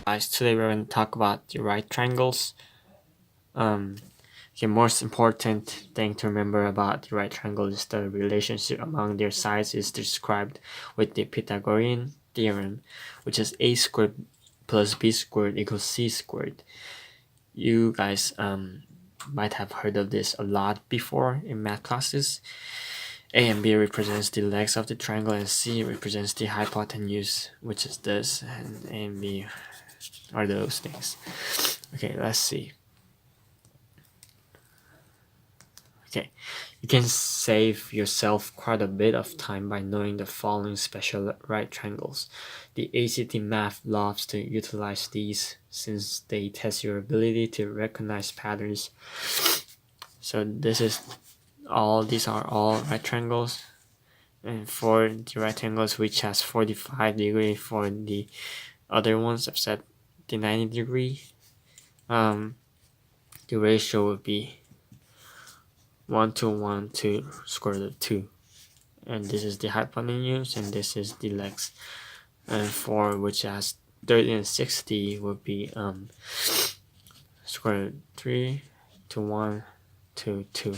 Guys, today we're going to talk about the right triangles. The most important thing to remember about the right triangle is the relationship among their sides is described with the Pythagorean theorem, which is a squared plus b squared equals c squared. You guys might have heard of this a lot before in math classes. A and B represents the legs of the triangle, and C represents the hypotenuse, which is this, and A and B are those things. Okay, let's see. Okay, you can save yourself quite a bit of time by knowing the following special right triangles. The ACT math loves to utilize these since they test your ability to recognize patterns. So these are all right triangles. And for the rectangles which has 45 degree, for the other ones I've set the 90 degree, the ratio would be 1 to 1 to square root of 2, and this is the hypotenuse and this is the legs. And for which has 30 and 60 would be square root 3 to 1 to 2.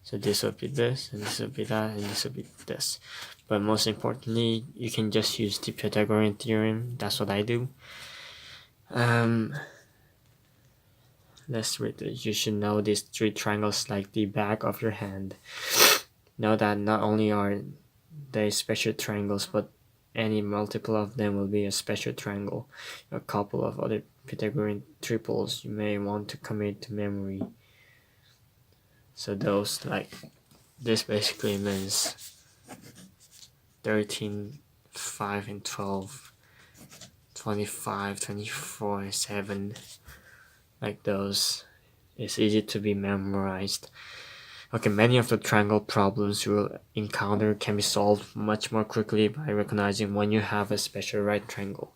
So this would be this, and this would be that, and this would be this. But most importantly, you can just use the Pythagorean theorem. That's what I do. Let's read it. You should know these three triangles like the back of your hand. Know that not only are they special triangles, but any multiple of them will be a special triangle. A couple of other Pythagorean triples you may want to commit to memory. So those, like, this basically means 13, 5, and 12, 25, 24, and 7. Like those, it's easy to be memorized. Okay, many of the triangle problems you will encounter can be solved much more quickly by recognizing when you have a special right triangle.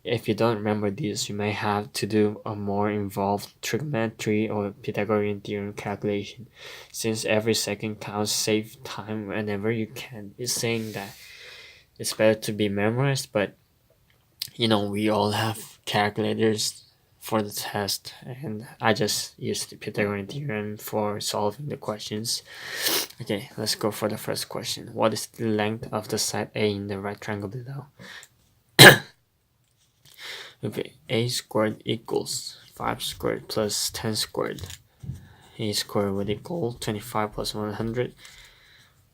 If you don't remember these, you may have to do a more involved trigonometry or Pythagorean theorem calculation. Since every second counts, save time whenever you can. It's saying that it's better to be memorized, but we all have calculators for the test, and I just used the Pythagorean theorem for solving the questions. Okay, let's go for the first question. What is the length of the side A in the right triangle below? Okay, A squared equals 5 squared plus 10 squared. A squared would equal 25 plus 100,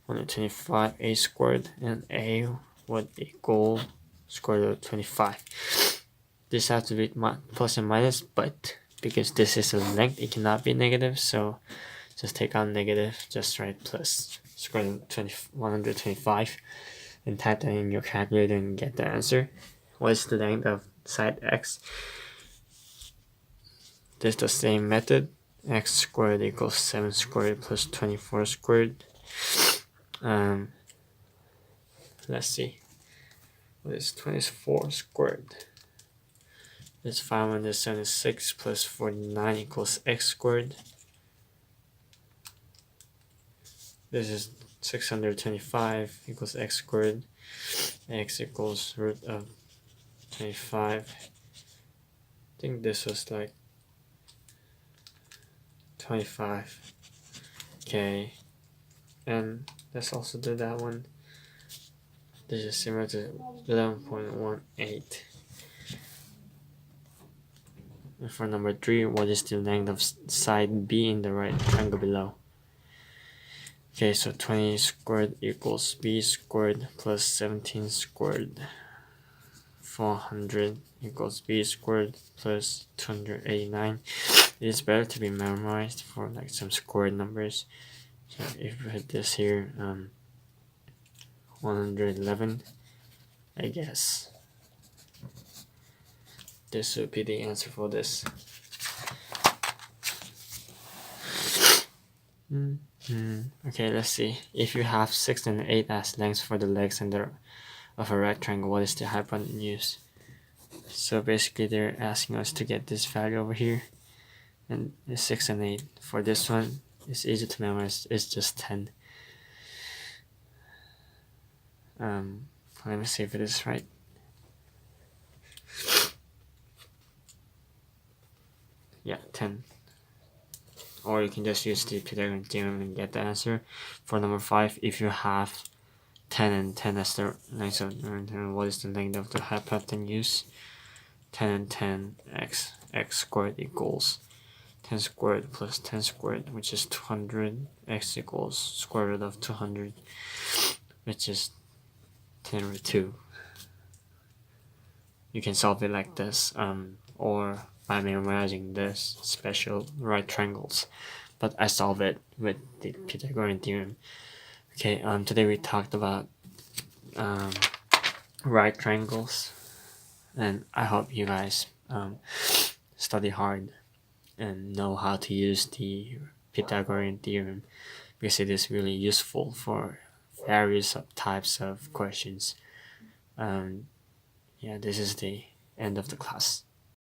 125 A squared, and A would equal square root of 25. This has to be plus and minus, but because this is a length, it cannot be negative, so just take out negative, just write plus square root of 125, and type that in your calculator and get the answer. What is the length of side x? This is the same method. X squared equals 7 squared plus 24 squared. Let's see. What is 24 squared? It's 576 plus 49 equals x squared. This is 625 equals x squared. X equals root of 25. I think this was like 25. Okay, and let's also do that one. This is similar to 11.18. And for number 3, what is the length of side B in the right triangle below? Okay, so 20 squared equals B squared plus 17 squared. 400 equals B squared plus 289. It is better to be memorized for like some squared numbers. So if we put this here, 111, I guess this would be the answer for this. Okay, let's see. If you have 6 and 8 as lengths for the legs and of a rectangle, what is the hypotenuse? So basically they're asking us to get this value over here, and it's 6 and 8. For this one, it's easy to memorize, it's just 10. Let me see if it is right. 10. Or you can just use the Pythagorean theorem and get the answer. For number 5, if you have 10 and 10 as the length of what is the length of the hypotenuse? 10 and 10 x squared equals 10 squared plus 10 squared, which is 200. X equals square root of 200, which is 10 root 2. You can solve it like this, or by memorizing this special right triangles, but I solve it with the Pythagorean theorem. Okay, today we talked about right triangles, and I hope you guys study hard and know how to use the Pythagorean theorem, because it is really useful for various types of questions. Yeah, this is the end of the class.